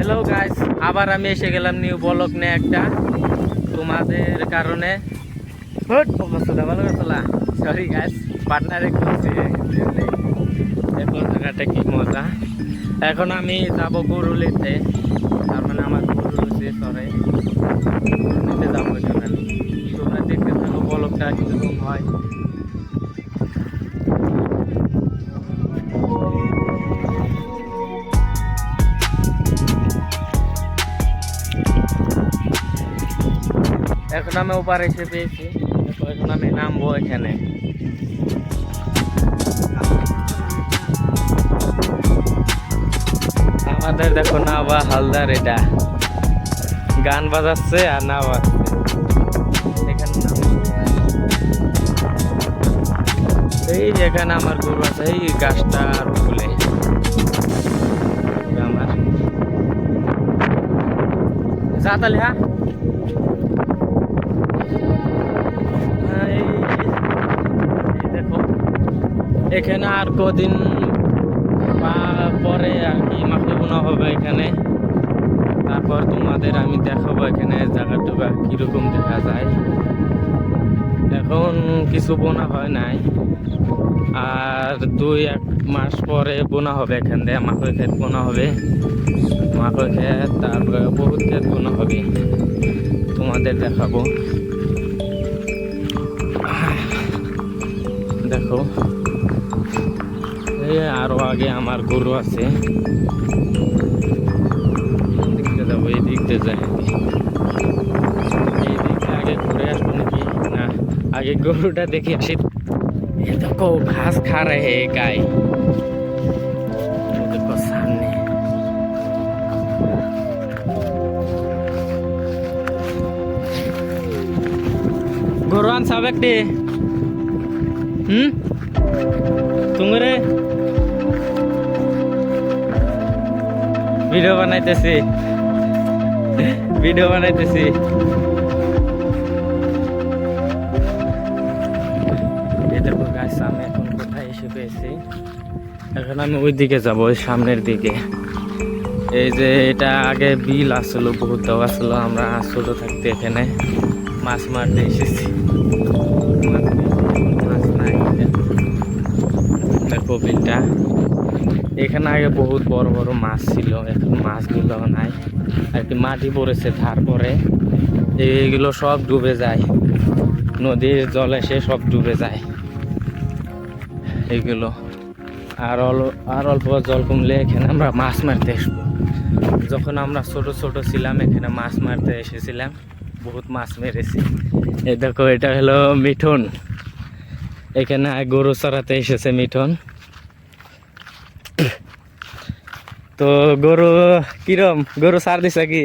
Hello guys, আবার আমি এসে গেলাম নিউ ব্লগ নিয়ে একটা তোমাদের কারণে। সরি গাইস, পার্টনারে করছি এখন জায়গাটা কি মজা। এখন আমি যাবো গরুলিতে, তার মানে আমার গরু রয়েছে সরে গরুলিতে যাবো। এখন আমি তোমরা দেখতে থাকো ব্লগটা কীরকম হয়। এখন আমি ওপারে এসে পেয়েছি, এখন আমি নামবো এখানে। আমাদের দেখো নাওয়া হালদার, এটা গান বাজাচ্ছে আর নাওয়া এখানে। এই যেখানে আমার গরু আছে, এই গাছটার ফুলে আমার যাতালি। হ্যাঁ, এই দেখো এখানে আর কদিন পরে আর কি মাখে বোনা হবে এখানে। তারপর তোমাদের আমি দেখাবো এখানে জায়গাটুকু কিরকম দেখা যায়। এখন কিছু বোনা হয় নাই, আর 2-1 মাস পরে বোনা হবে। এখান থেকে মাখই ক্ষেত বোনা হবে, মাখই ক্ষেত, তারপরে বহুত ক্ষেত বোনা হবে, তোমাদের দেখাবো। দেখো এই আরো আগে আমার গরু আছে, দেখতে যাবো, এই দিক দিয়ে যাই। এই দিকে আগে ঘুরে আসবো নাকি না, আগে গরুটা দেখে আসি। দেখো ঘাস খা রে হে গাই, দেখো সামনে। গরু আনছাব একটি তুমরে ভিডিও বানাইতেছি, ভিডিও বানাইতেছি। এই দেখো গাছ, আমি এখন কোথায় এসে পেয়েছি। এখন আমি ওই দিকে যাবো, ওই সামনের দিকে। এই যে এটা আগে বিল আসলো, বহুত দাও আসলো। আমরা ছোট থাকতে এখানে মাছ মারতে এসেছি, মাছ নাই। দেখো বিলটা, এখানে আগে বহুত বড় বড় মাছ ছিল, এখন মাছগুলো নাই। আর কি মাটি পড়েছে, তারপরে এইগুলো সব ডুবে যায়, নদীর জল এসে সব ডুবে যায় এইগুলো। আর অল্প জল কমলে এখানে আমরা মাছ মারতে আসবো। যখন আমরা ছোট ছোট ছিলাম এখানে মাছ মারতে এসেছিলাম, বহুত মাছ মেরেছি। এই দেখো এটা হলো মিঠুন, এখানে গরু চড়াতে এসেছে মিঠুন। তো গরু কিরম, গরু ছাড় দিছে কি?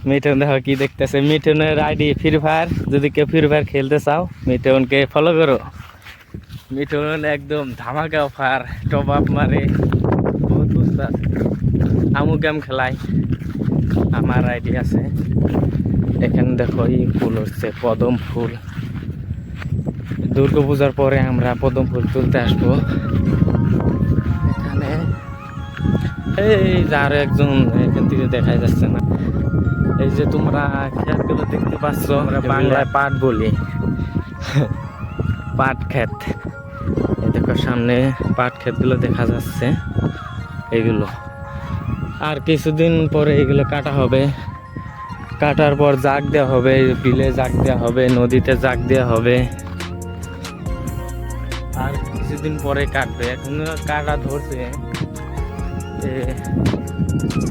মিঠুন দেখো কি দেখতেছে। মিঠুনের আইডি ফ্রি ফায়ার, যদি কেউ ফ্রি ফায়ার খেলতে চাও মিঠুনকে ফলো করো। মিঠুন একদম ধামাকা অফার, টপ আপ মারে, বহুত বুঝতে আছে। আমু গেম খেলাই, আমার আইডি আছে। এখানে দেখো এই ফুল হচ্ছে পদম ফুল। দুর্গা পূজার পরে আমরা পদম ফুল তুলতে আসবো এখানে। এই যার একজন এখান থেকে দেখাই যাচ্ছে না। এই যে তোমরা ক্ষেতগুলো দেখতে পাচ্ছ, আমরা বাংলায় পাট বলি, পাট ক্ষেত। এই দেখো সামনে পাট ক্ষেতগুলো দেখা যাচ্ছে। এগুলো আর কিছুদিন পরে এগুলো কাটা হবে, কাটার পর জাগ দেওয়া হবে, বিলে জাগ দেওয়া হবে, নদীতে জাগ দেওয়া হবে। আর কিছুদিন পরে কাটবে, এখন কাটা ধরছে।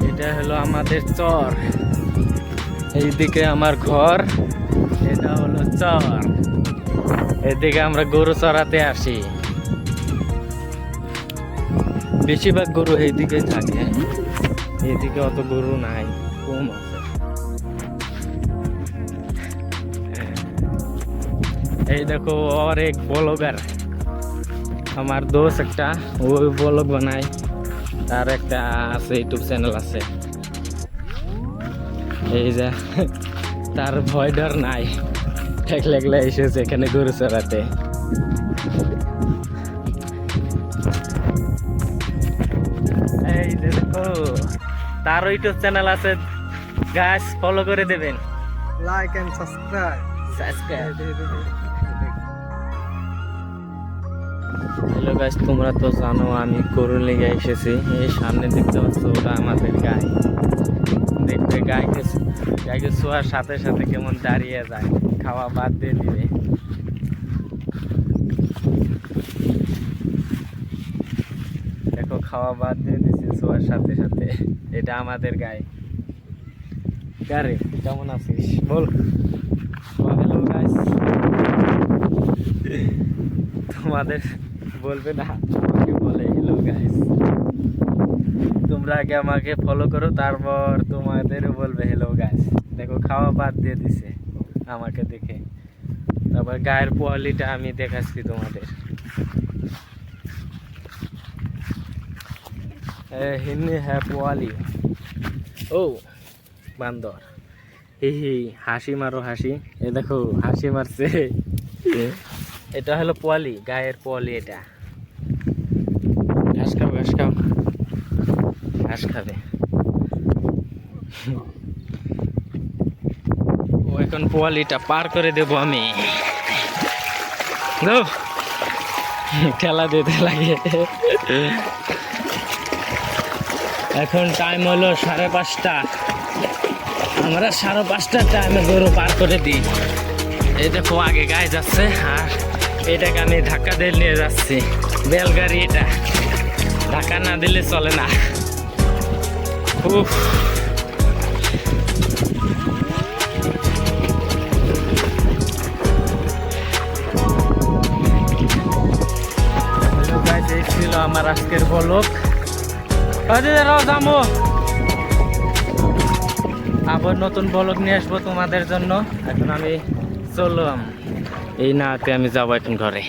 এটা হলো আমাদের চর, এইদিকে আমার ঘর, এটা হলো চর। এদিকে আমরা গরু চড়াতে আসি, বেশিরভাগ গরু এইদিকে থাকে, এইদিকে অত গরু নাই, কম আছে। এই দেখো और एक ব্লগার, আমার দোস্ত একটা, ওই ব্লগ বানায়, তার একটা আছে ইউটিউব চ্যানেল আছে। এই যে তার ভয় ডর নাই, একলা এসেছে এখানে গরু চড়াতে। এই যে দেখো তারও ইউটিউব চ্যানেল আছে গাইস, ফলো করে দেবেন। Like and subscribe. Hello guys, তোমরা তো জানো আমি গরু লেগে এসেছি। এই সামনে দেখতে পাচ্ছ, ওটা আমাদের গাই। দেখবে গাইকে শোয়ার সাথে সাথে কেমন দাঁড়িয়ে যায়, খাওয়া বাদ দিয়ে দিবে। দেখো খাওয়া বাদ দিয়ে দিচ্ছে শোয়ার সাথে সাথে। এটা আমাদের গাই। গারে কেমন আছিস বল। হ্যালো গাইস, তোমাদের বলবে না, আমাকে বলে হ্যালো গাইস। তোমরা আগে আমাকে ফলো করো, তারপর তোমাদেরও বলবে হ্যালো গাইস। দেখো খাওয়া বাদ দিয়ে দিছে আমাকে দেখে। তারপর গায়ের কোয়ালিটা আমি দেখাচ্ছি তোমাদের। হিন্দি হ্যাঁ পোয়ালি। ও বান্দর, হি হি, হাসি মারো হাসি। এ দেখো হাসি মারছে। এটা হলো পোয়ালি, গায়ের পোয়ালি। এটা ঘাস খাও, ঘাস খাও, ঘাস খাবে। ও এখন পোয়ালিটা পার করে দেবো আমি। ঠেলা দিতে লাগে। এখন টাইম হলো 5:30। আমরা 5:30 টাইমে গরু পার করে দিই। এই দেখো আগে গায়ে যাচ্ছে, আর এটাকে আমি ধাক্কা দিয়ে নিয়ে যাচ্ছি। বেলগাড়ি এটা, ধাক্কা না দিলে চলে না। উফ, এই ছিল আমার আজকের ব্লগ। আবার নতুন ব্লগ নিয়ে আসবো তোমাদের জন্য। এখন আমি চললাম, এই নাতে আমি যাবো এখন ঘরে।